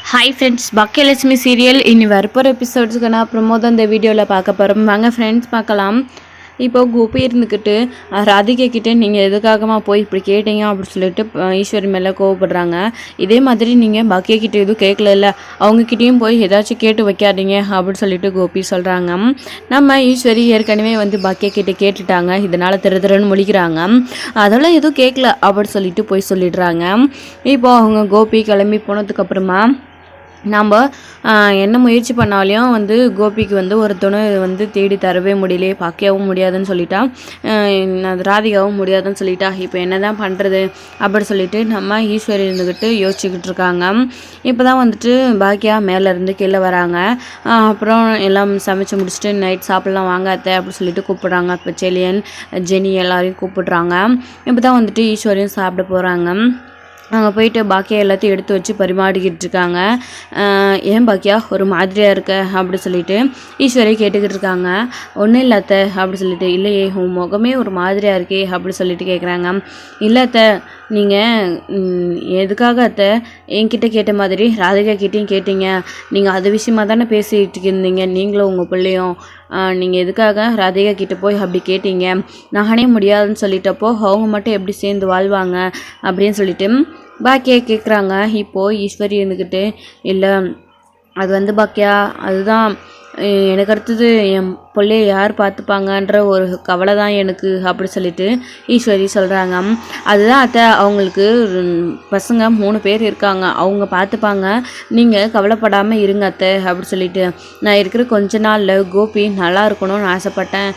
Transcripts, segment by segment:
Hi friends, Baakiyalakshmi serial இனி வரப்போகிற எபிசோட்ஸுக்கு நான் அப்புறமோ தான் இந்த வீடியோவில் பார்க்க போகிறோம். வாங்க ஃப்ரெண்ட்ஸ் பார்க்கலாம். இப்போது கோபி இருந்துக்கிட்டு ராதிகா கிட்டே நீங்கள் எதுக்காகமா போய் இப்படி கேட்டீங்க அப்படின்னு சொல்லிட்டு ஈஸ்வரி மேலே கோவப்படுறாங்க. இதே மாதிரி நீங்கள் பாக்கியா கிட்டே எதுவும் கேட்கல, அவங்கக்கிட்டேயும் போய் ஏதாச்சும் கேட்டு வைக்காதீங்க அப்படின்னு சொல்லிட்டு கோபி சொல்கிறாங்க. நம்ம ஈஸ்வரி ஏற்கனவே பாக்கியா கிட்டே கேட்டுட்டாங்க, இதனால் திருன்னு முழிக்கிறாங்க. அதெல்லாம் எதுவும் கேட்கல அப்படின்னு சொல்லிட்டு போய் சொல்லிடுறாங்க. இப்போது அவங்க கோபி கிளம்பி போனதுக்கப்புறமா நம்ம என்ன முயற்சி பண்ணாலையும் கோபிக்கு ஒரு துணை தேடி தரவே முடியல, பாக்கியாவும் முடியாதுன்னு சொல்லிட்டா, ராதிகாவும் முடியாதுன்னு சொல்லிட்டா. இப்போ என்ன தான் பண்ணுறது அப்படி சொல்லிட்டு நம்ம ஈஸ்வரி இருந்துக்கிட்டு யோசிச்சுக்கிட்டு இருக்காங்க. இப்போ தான் பாக்கியா மேலேருந்து கீழே வராங்க. அப்புறம் எல்லாம் சமைச்சு முடிச்சுட்டு நைட் சாப்பிட்லாம் வாங்காத்த அப்படி சொல்லிட்டு கூப்பிட்றாங்க. இப்போ செலியன் ஜெனி எல்லாரையும் கூப்பிட்றாங்க. இப்போ தான் ஈஸ்வரியும் சாப்பிட போகிறாங்க. அங்கே போயிட்டு பாக்கியா எல்லாத்தையும் எடுத்து வச்சு பரிமாறிக்கிட்டு இருக்காங்க. ஏன் பாக்கியா ஒரு மாதிரியாக இருக்க அப்படி சொல்லிட்டு ஈஸ்வரி கேட்டுக்கிட்டு இருக்காங்க. ஒன்றும் இல்லாத்த அப்படி சொல்லிட்டு, இல்லையே உன் முகமே ஒரு மாதிரியாக இருக்கே அப்படி சொல்லிட்டு கேட்குறாங்க. இல்லாத்த நீங்கள் எதுக்காக அத்தை என்கிட்ட கேட்ட மாதிரி ராதிகா கிட்டேயும் கேட்டீங்க, நீங்கள் அது விஷயமா தானே பேசிகிட்டு இருந்தீங்க, நீங்களும் உங்கள் பிள்ளையும். நீங்கள் எதுக்காக ராதிகா கிட்டே போய் அப்படி கேட்டீங்க, நானே முடியாதுன்னு சொல்லிட்டப்போ அவங்க மட்டும் எப்படி சேர்ந்து வாழ்வாங்க அப்படின்னு சொல்லிட்டு பாக்கியா கேட்குறாங்க. இப்போது ஈஸ்வரி இருந்துக்கிட்டு, இல்லை அது பாக்கியா, அதுதான் எனக்கு அடுத்தது என் பிள்ளைய யார் பார்த்துப்பாங்கன்ற ஒரு கவலை தான் எனக்கு அப்படி சொல்லிட்டு ஈஸ்வரி சொல்கிறாங்க. அதுதான் அத்தை, அவங்களுக்கு பசங்க 3 பேர் இருக்காங்க, அவங்க பார்த்துப்பாங்க, நீங்கள் கவலைப்படாமல் இருங்க அத்தை அப்படி சொல்லிட்டு, நான் இருக்கிற கொஞ்ச நாளில் கோபி நல்லா இருக்கணும்னு ஆசைப்பட்டேன்,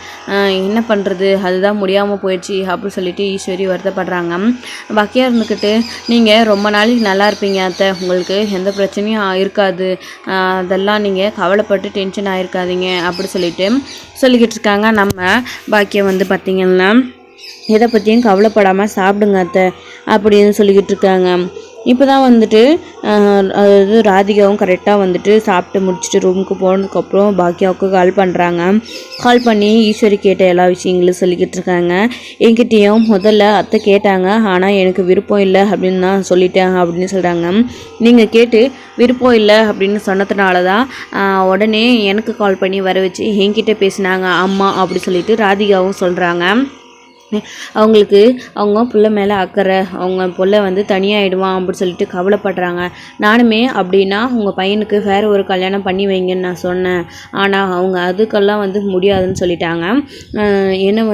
என்ன பண்ணுறது அதுதான் முடியாமல் போயிடுச்சு அப்படி சொல்லிட்டு ஈஸ்வரி வருத்தப்படுறாங்க. பாக்கியா இருந்துக்கிட்டு, நீங்கள் ரொம்ப நாளைக்கு நல்லா இருப்பீங்க அத்தை, உங்களுக்கு எந்த பிரச்சனையும் இருக்காது, அதெல்லாம் நீங்கள் கவலைப்பட்டு டென்ஷன் ஆயிருக்காதீங்க அப்படி சொல்லிக்கிட்டு இருக்காங்க. நம்ம பாக்கியம் பார்த்திங்கன்னா, எதை பற்றியும் கவலைப்படாமல் சாப்பிடுங்க அத்தை அப்படின்னு சொல்லிக்கிட்டு இருக்காங்க. இப்போ தான் அதாவது ராதிகாவும் கரெக்டாக சாப்பிட்டு முடிச்சுட்டு ரூமுக்கு போனதுக்கப்புறம் பாக்கியாவுக்கு கால் பண்ணுறாங்க. கால் பண்ணி ஈஸ்வரி கேட்ட எல்லா விஷயங்களும் சொல்லிக்கிட்டு இருக்காங்க. என்கிட்டையும் முதல்ல அத்தை கேட்டாங்க, ஆனால் எனக்கு விருப்பம் இல்லை அப்படின்னு நான் சொல்லிட்டேன் அப்படின்னு சொல்கிறாங்க. நீங்கள் கேட்டு விருப்பம் இல்லை அப்படின்னு சொன்னதுனால தான் உடனே எனக்கு கால் பண்ணி வர வச்சு என்கிட்ட பேசினாங்க அம்மா அப்படி சொல்லிட்டு ராதிகாவும் சொல்கிறாங்க. அவங்களுக்கு அவங்க பிள்ளை மேலே அக்கறை, அவங்க பிள்ளை தனியாகிடுவான் அப்படின்னு சொல்லிட்டு கவலைப்படுறாங்க. நானுமே அப்படின்னா உங்கள் பையனுக்கு வேறு ஒரு கல்யாணம் பண்ணி வைங்கன்னு நான் சொன்னேன், ஆனால் அவங்க அதுக்கெல்லாம் முடியாதுன்னு சொல்லிட்டாங்க. என்னை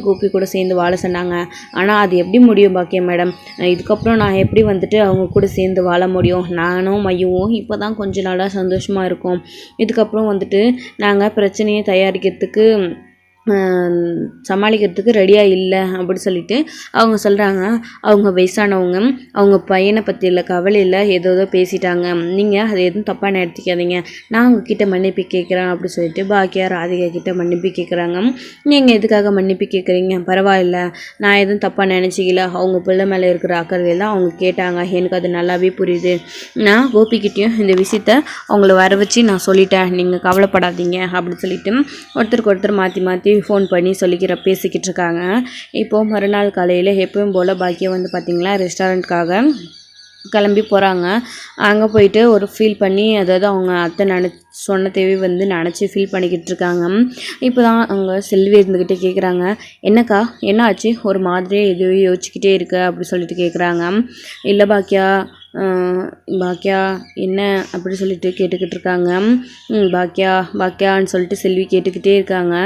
கோபி கூட சேர்ந்து வாழ சொன்னாங்க. ஆனால் அது எப்படி முடியும் பாக்கியா மேடம், இதுக்கப்புறம் நான் எப்படி அவங்க கூட சேர்ந்து வாழ முடியும், நானும் மையவும் இப்போ தான் கொஞ்ச நாளாக சந்தோஷமாக இருக்கோம், இதுக்கப்புறம் நாங்கள் பிரச்சனையை தயாரிக்கிறதுக்கு சமாளிக்கிறதுக்கு ரெடியாக இல்லை அப்படி சொல்லிட்டு அவங்க சொல்கிறாங்க. அவங்க வயசானவங்க, அவங்க பையனை பற்றி இல்லை கவலை இல்லை, ஏதோ பேசிட்டாங்க, நீங்கள் அதை எதுவும் தப்பாக நடத்திக்காதீங்க, நான் உங்ககிட்ட மன்னிப்பு கேட்குறேன் அப்படி சொல்லிட்டு பாக்கியா ராதிகா கிட்ட மன்னிப்பு கேட்குறாங்க. நீங்கள் எதுக்காக மன்னிப்பு கேட்குறீங்க, பரவாயில்ல, நான் எதுவும் தப்பாக நினச்சிக்கல, அவங்க பிள்ளை மேலே இருக்கிற அக்கறையெல்லாம் அவங்க கேட்டாங்க, எனக்கு அது நல்லாவே புரியுது, நான் கோபிக்கிட்டேயும் இந்த விஷயத்த அவங்கள வர வச்சு நான் சொல்லிட்டேன், நீங்கள் கவலைப்படாதீங்க அப்படி சொல்லிட்டு ஒருத்தருக்கு ஒருத்தர் மாற்றி மாற்றி ஃபோன் பண்ணி பேசிக்கிட்டு இருக்காங்க. இப்போது மறுநாள் காலையில் எப்பவும் போல் பாக்கியம் பார்த்திங்களா ரெஸ்டாரண்ட்காக கிளம்பி போகிறாங்க. அங்கே போயிட்டு ஒரு ஃபீல் பண்ணி, அதாவது அவங்க அத்தை சொன்ன தேவை நினச்சி ஃபீல் பண்ணிக்கிட்டு இருக்காங்க. இப்போ தான் அவங்க செல்வி இருந்துக்கிட்டே கேட்குறாங்க, என்னக்கா என்ன ஆச்சு, ஒரு மாதிரியே எதுவும் யோசிச்சுக்கிட்டே இருக்க அப்படி சொல்லிட்டு கேட்குறாங்க. இல்லை பாக்கியா என்ன அப்படி சொல்லிட்டு கேட்டுக்கிட்டு இருக்காங்க. பாக்கியான்னு சொல்லிட்டு செல்வி கேட்டுக்கிட்டே இருக்காங்க.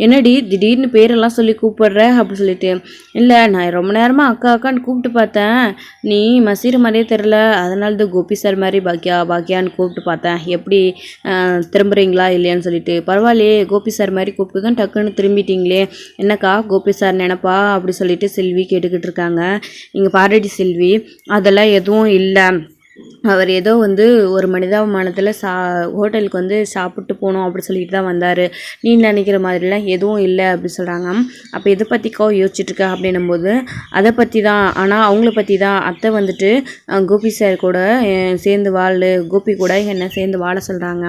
என்னடி திடீர்னு பேரெல்லாம் சொல்லி கூப்பிடுற அப்படி சொல்லிட்டு, இல்லை நான் ரொம்ப நேரமாக அக்கான்னு கூப்பிட்டு பார்த்தேன், நீ மசீர மாதிரியே தெரில, அதனால தான் கோபி சார் மாதிரி பாக்கியான்னு கூப்பிட்டு பார்த்தேன், எப்படி திரும்புகிறீங்களா இல்லையான்னு சொல்லிட்டு, பரவாயில்லையே கோபி சார் மாதிரி கூப்பிட்டு தான் டக்குன்னு திரும்பிட்டீங்களே, என்னக்கா கோபி சார் நினப்பா அப்படி சொல்லிட்டு செல்வி கேட்டுக்கிட்டு இருக்காங்க. இங்கே பாரடி செல்வி, அதெல்லாம் எதுவும் இல்லை, அவர் ஏதோ ஒரு மனிதாபிமானத்தில் ஹோட்டலுக்கு சாப்பிட்டு போகணும் அப்படி சொல்லிட்டு தான் வந்தார். நீ நினைக்கிற மாதிரிலாம் எதுவும் இல்லை அப்படி சொல்கிறாங்க. அப்போ எதை பற்றிக்கோ யோசிச்சுட்ருக்க அப்படின்னும்போது அதை பற்றி தான், ஆனால் அவங்கள பற்றி தான். அத்தை வந்துட்டு கோபி சார் கூட சேர்ந்து கோபி கூட என்னை சேர்ந்து வாழ சொல்கிறாங்க.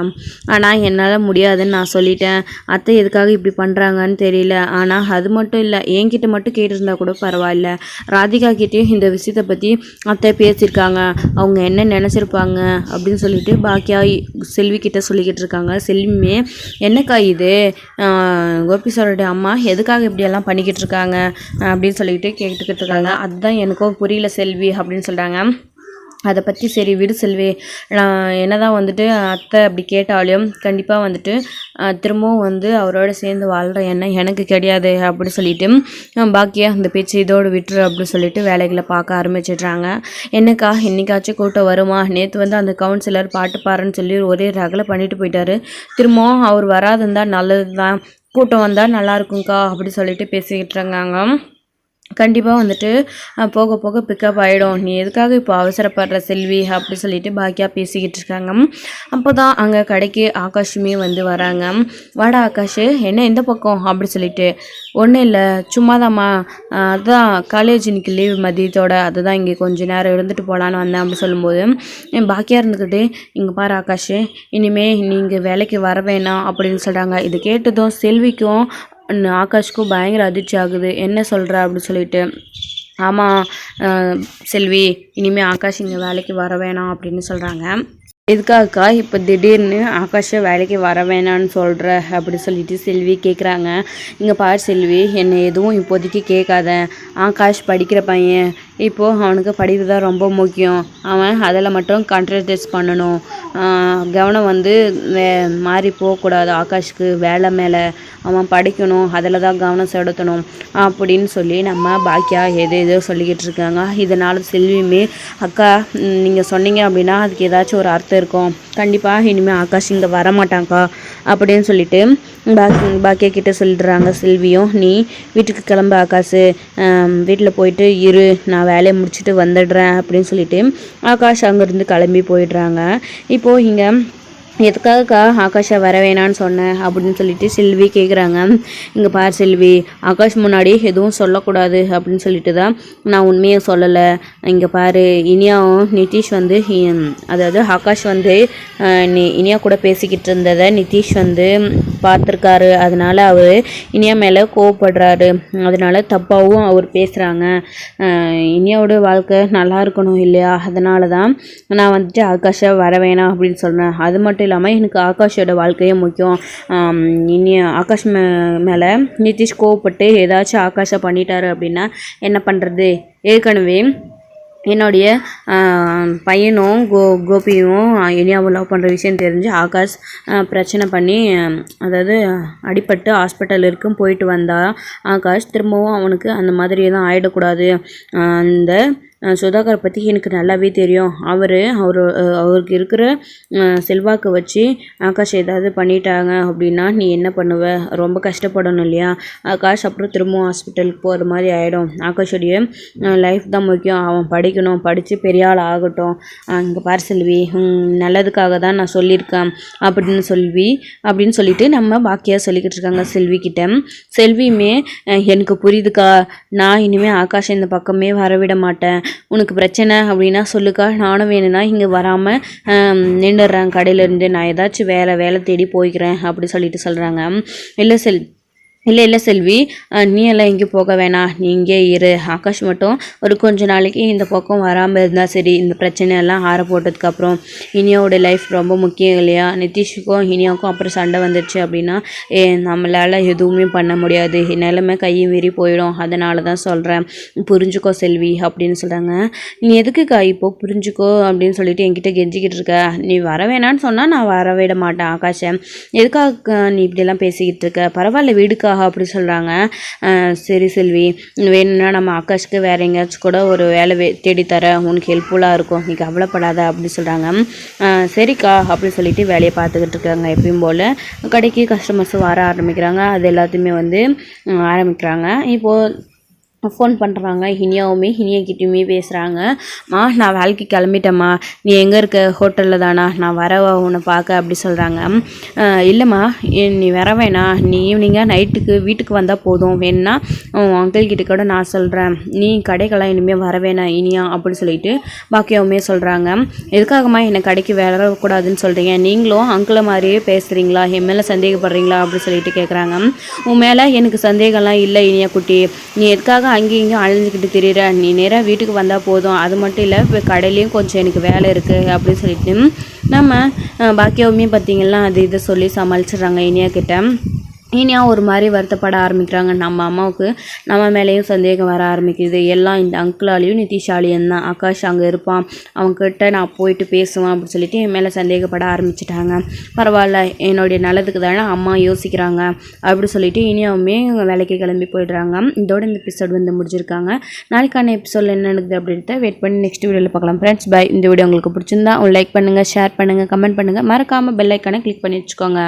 ஆனால் என்னால் முடியாதுன்னு நான் சொல்லிட்டேன். அத்தை எதுக்காக இப்படி பண்ணுறாங்கன்னு தெரியல. ஆனால் அது மட்டும் இல்லை, என்கிட்ட மட்டும் கேட்டிருந்தா கூட பரவாயில்ல, ராதிகா கிட்டேயும் இந்த விஷயத்தை பற்றி அத்தை பேசியிருக்காங்க, அவங்க என்ன நினச்சிருப்பாங்க அப்படின்னு சொல்லிட்டு பாக்கியா செல்வி கிட்ட சொல்லிக்கிட்டு இருக்காங்க. செல்வியுமே என்னக்கா இது, கோபி சாரோடைய அம்மா எதுக்காக இப்படியெல்லாம் பண்ணிக்கிட்டு இருக்காங்க அப்படின்னு சொல்லிட்டு கேட்டுக்கிட்டு இருக்காங்க. அதுதான் எனக்கும் புரியல செல்வி அப்படின்னு சொல்கிறாங்க. அதை பற்றி சரி விடு செல்வி, நான் என்ன தான் வந்துட்டு அத்தை அப்படி கேட்டாலையும் கண்டிப்பாக வந்துட்டு திரும்பவும் வந்து அவரோட சேர்ந்து வாழ்கிற எண்ணம் எனக்கு கிடையாது அப்படி சொல்லிட்டு பாக்கியா அந்த பேச்சு இதோடு விட்டுரு அப்படின்னு சொல்லிட்டு வேலைகளை பார்க்க ஆரம்பிச்சிடுறாங்க. என்னக்கா இன்னைக்காச்சும் கூட்டம் வருமா, நேற்று வந்து அந்த கவுன்சிலர் பாட்டு பாருன்னு சொல்லி ஒரே ரகலை பண்ணிட்டு போயிட்டாரு, திரும்பவும் அவர் வராதுன்னு தான் நல்லது தான், கூட்டம் வந்தால் நல்லாயிருக்கும்க்கா அப்படி சொல்லிட்டு பேசிக்கிட்டு இருக்காங்க. கண்டிப்பாக வந்துட்டு போக போக பிக்கப் ஆகிடும், நீ எதுக்காக இப்போ அவசரப்படுற செல்வி அப்படி சொல்லிட்டு பாக்கியா பேசிக்கிட்டு இருக்காங்க. அப்போ தான் அங்கே கடைக்கு ஆகாஷுமே வந்து வராங்க. வாடா ஆகாஷ், என்ன எந்த பக்கம் அப்படி சொல்லிட்டு. ஒன்றும் இல்லை சும்மாதாம்மா, அதுதான் காலேஜ் இன்னைக்கு லீவ் மதியத்தோட, அதுதான் இங்கே கொஞ்சம் நேரம் இருந்துட்டு போகலான்னு வந்தேன் அப்படி சொல்லும்போது பாக்கியா இருந்துக்கிட்டு, இங்கே பாரு ஆகாஷ், இனிமேல் நீங்கள் வேலைக்கு வர வேணாம் அப்படின்னு சொல்கிறாங்க. இது கேட்டதும் செல்விக்கும் ஆகாஷ்க்கும் பயங்கர அதிர்ச்சி ஆகுது. என்ன சொல்கிற அப்படி சொல்லிட்டு. ஆமாம் செல்வி, இனிமேல் ஆகாஷ் இங்கே வேலைக்கு வர வேணாம் அப்படின்னு சொல்கிறாங்க. எதுக்காக்கா இப்போ திடீர்னு ஆகாஷை வேலைக்கு வர வேணான்னு சொல்கிற அப்படி சொல்லிட்டு செல்வி கேட்குறாங்க. இங்கே பார் செல்வி, என்னை எதுவும் இப்போதைக்கு கேட்காத, ஆகாஷ் படிக்கிற பையன், இப்போது அவனுக்கு படிப்பு தான் ரொம்ப முக்கியம், அவன் அதில் மட்டும் கான்சன்ட்ரேட் பண்ணணும், கவனம் வந்து மாறி போகக்கூடாது, ஆகாஷ்க்கு வேலை மேலே அவன் படிக்கணும், அதில் தான் கவனம் செலுத்தணும் அப்படின்னு சொல்லி நம்ம பாக்கியா எதோ சொல்லிக்கிட்டு இருக்காங்க. இதனால் செல்வியுமே அக்கா நீங்கள் சொன்னீங்க அப்படின்னா அதுக்கு ஏதாச்சும் ஒரு அர்த்தம் இருக்கும், கண்டிப்பாக இனிமேல் ஆகாஷ் இங்கே வரமாட்டாங்க்கா அப்படின்னு சொல்லிட்டு பாக்கியா கிட்டே சொல்லிடுறாங்க. செல்வியும் நீ வீட்டுக்கு கிளம்பு ஆகாஷ், வீட்டில் போயிட்டு இரு, நான் வேலையை முடிச்சுட்டு வந்துடுறேன் அப்படின்னு சொல்லிட்டு ஆகாஷ் அங்கேருந்து கிளம்பி போயிடுறாங்க. இப்போது இங்கே எதுக்காகக்கா ஆகாஷை வர வேணான்னு சொன்னேன் அப்படின்னு சொல்லிட்டு செல்வி கேட்குறாங்க. இங்கே பார் செல்வி, ஆகாஷ் முன்னாடி எதுவும் சொல்லக்கூடாது அப்படின்னு சொல்லிட்டு தான் நான் உண்மையை சொல்லலை. இங்கே பாரு, இனியாவும் நிதிஷ் வந்து, அதாவது ஆகாஷ் வந்து இனியா கூட பேசிக்கிட்டு இருந்ததை நிதிஷ் வந்து பார்த்துருக்காரு, அதனால் அவர் இனியா மேலே கோவப்படுறாரு, அதனால் தப்பாகவும் அவர் பேசுகிறாங்க, இனியாவோட வாழ்க்கை நல்லா இருக்கணும் இல்லையா, அதனால தான் நான் வந்துட்டு ஆகாஷை வர வேணாம் அப்படின்னு சொன்னேன். அது மட்டும் இல்லாமல் எனக்கு ஆகாஷோட வாழ்க்கையும் முக்கியம், இனி ஆகாஷ் மேலே நிதிஷ் கோவப்பட்டு ஏதாச்சும் ஆகாஷை பண்ணிட்டாரு அப்படின்னா என்ன பண்ணுறது, ஏற்கனவே என்னுடைய பையனும் கோபியும் இனியாவும் லவ் பண்ணுற விஷயம் தெரிஞ்சு ஆகாஷ் பிரச்சனை பண்ணி, அதாவது அடிபட்டு ஹாஸ்பிட்டல் இருக்கும் போயிட்டு வந்தா ஆகாஷ், திரும்பவும் அவனுக்கு அந்த மாதிரி எதுவும் ஆகிடக்கூடாது, அந்த சுதாகரை பற்றி எனக்கு நல்லாவே தெரியும், அவருக்கு இருக்கிற செல்வாக்கை வச்சு ஆகாஷ் ஏதாவது பண்ணிட்டாங்க அப்படின்னா நீ என்ன பண்ணுவ, ரொம்ப கஷ்டப்படணும் இல்லையா ஆகாஷ், அப்புறம் திரும்பவும் ஹாஸ்பிட்டலுக்கு போகிற மாதிரி ஆகிடும், ஆகாஷோடைய லைஃப் தான் முக்கியம், அவன் படிக்கணும், படித்து பெரிய ஆள் ஆகட்டும், இங்கே பார் செல்வி, நல்லதுக்காக தான் நான் சொல்லியிருக்கேன் அப்படின்னு சொல்லிட்டு நம்ம பாக்கியாக சொல்லிக்கிட்டு இருக்காங்க செல்விக்கிட்ட. செல்வியுமே எனக்கு புரியுதுக்கா, நான் இனிமேல் ஆகாஷ் இந்த பக்கமே வரவிட மாட்டேன், உனக்கு பிரச்சனை அப்படின்னா சொல்லுக்கா, நானும் வேணும்னா இங்கே வராமல் நின்றுடுறேன் கடையிலேருந்து, நான் ஏதாச்சும் வேலை தேடி போய்க்கிறேன் அப்படி சொல்லிட்டு சொல்கிறாங்க. இல்லை செல்வி, நீ எல்லாம் எங்கேயும் போக வேணாம், நீ இங்கே இரு, ஆகாஷ் மட்டும் ஒரு கொஞ்ச நாளைக்கு இந்த பக்கம் வராமல் இருந்தால் சரி, இந்த பிரச்சனையெல்லாம் ஆற போட்டதுக்கப்புறம் இனியாவோட லைஃப் ரொம்ப முக்கியம் இல்லையா, நிதிஷுக்கும் இனியாவுக்கும் அப்புறம் சண்டை வந்துடுச்சு அப்படின்னா நம்மளால் எதுவுமே பண்ண முடியாது, நிலைமை கையை மீறி போயிடும், அதனால தான் சொல்கிறேன், புரிஞ்சுக்கோ செல்வி அப்படின்னு சொல்கிறாங்க. நீ எதுக்குக்கா இப்போ புரிஞ்சுக்கோ அப்படின்னு சொல்லிட்டு என்கிட்ட கெஞ்சிக்கிட்டு இருக்க, நீ வர வேணான்னு சொன்னால் நான் வரவிட மாட்டேன் ஆகாஷை, எதுக்காக நீ இப்படியெல்லாம் பேசிக்கிட்டு இருக்க, பரவாயில்ல வீடுக்கா அப்படி சொல்கிறாங்க. சரி செல்வி, வேணும்னா நம்ம ஆகாஷ்க்கு வேற எங்கேயாச்சும் கூட ஒரு வேலை தேடித்தர, உனக்கு ஹெல்ப்ஃபுல்லாக இருக்கும், நீ கவலைப்படாத அப்படி சொல்கிறாங்க. சரிக்கா அப்படி சொல்லிட்டு வேலையை பார்த்துக்கிட்டு இருக்காங்க. எப்பயும் போல் கடைக்கு கஸ்டமர்ஸ் வர ஆரம்பிக்கிறாங்க, அது எல்லாத்தையுமே வந்து ஆரம்பிக்கிறாங்க. இப்போது ஃபோன் பண்ணுறாங்க. இனியாக்கிட்டேயுமே பேசுகிறாங்க. நான் வேலைக்கு கிளம்பிட்டேம்மா, நீ எங்கே இருக்க? ஹோட்டலில் தானா? நான் வரவா உன்னை பார்க்க அப்படி சொல்கிறாங்க. இல்லைம்மா, நீ வர வேணாம், நீ ஈவினிங்காக நைட்டுக்கு வீட்டுக்கு வந்தால் போதும், வேணுன்னா உன் அங்கிள் கிட்ட கூட நான் சொல்கிறேன், நீ கடைக்கெல்லாம் இனிமேல் வர வேணாம் இனியா அப்படி சொல்லிட்டு பாக்கியாவுமே சொல்கிறாங்க. எதுக்காகம்மா என்னை கடைக்கு வரக்கூடாதுன்னு சொல்கிறீங்க? நீங்களும் அங்கிளை மாதிரியே பேசுகிறீங்களா? என் மேலே சந்தேகப்படுறீங்களா அப்படி சொல்லிட்டு கேட்குறாங்க. உன் மேலே எனக்கு சந்தேகம்லாம் இல்லை இனியா குட்டி, நீ எதுக்காக அங்கேயும் இங்கேயும் அழிஞ்சிக்கிட்டு திரியிற? நீ நேராக வீட்டுக்கு வந்தால் போதும். அது மட்டும் இல்லை, இப்போ கடையிலையும் கொஞ்சம் எனக்கு வேலை இருக்குது அப்படின்னு சொல்லிட்டு நம்ம பாக்கியாவுமே பார்த்திங்கன்னா அது இதை சொல்லி சமாளிச்சிடுறாங்க இனியா கிட்ட. இனியா ஒரு மாதிரி வருத்தப்பட ஆரம்பிக்கிறாங்க. நம்ம அம்மாவுக்கு நம்ம மேலேயும் சந்தேகம் வர ஆரம்பிக்குது. எல்லாம் இந்த அங்கிளாலையும் நிதிஷாலையும் தான். ஆகாஷ் அங்கே இருப்பான், அவங்கக்கிட்ட நான் போயிட்டு பேசுவேன் அப்படின்னு சொல்லிட்டு என் மேலே சந்தேகப்பட ஆரம்பிச்சிட்டாங்க. பரவாயில்ல, என்னுடைய நல்லதுக்கு தானே அம்மா யோசிக்கிறாங்க அப்படி சொல்லிட்டு இனியாவுமே வேலைக்கு கிளம்பி போயிடுறாங்க. இதோட இந்த எபிசோட் முடிஞ்சிருக்காங்க. நாளைக்கான எபிசோட் என்ன நடக்குது அப்படின்றத வெயிட் பண்ணி நெக்ஸ்ட் வீடியோவில் பார்க்கலாம். Friends by. இந்த வீடியோ உங்களுக்கு பிடிச்சிருந்தா லைக் பண்ணுங்கள், ஷேர் பண்ணுங்கள், கமெண்ட் பண்ணுங்கள், மறக்காமல் பெல் ஐக்கானை கிளிக் பண்ணி வச்சுக்கோங்க.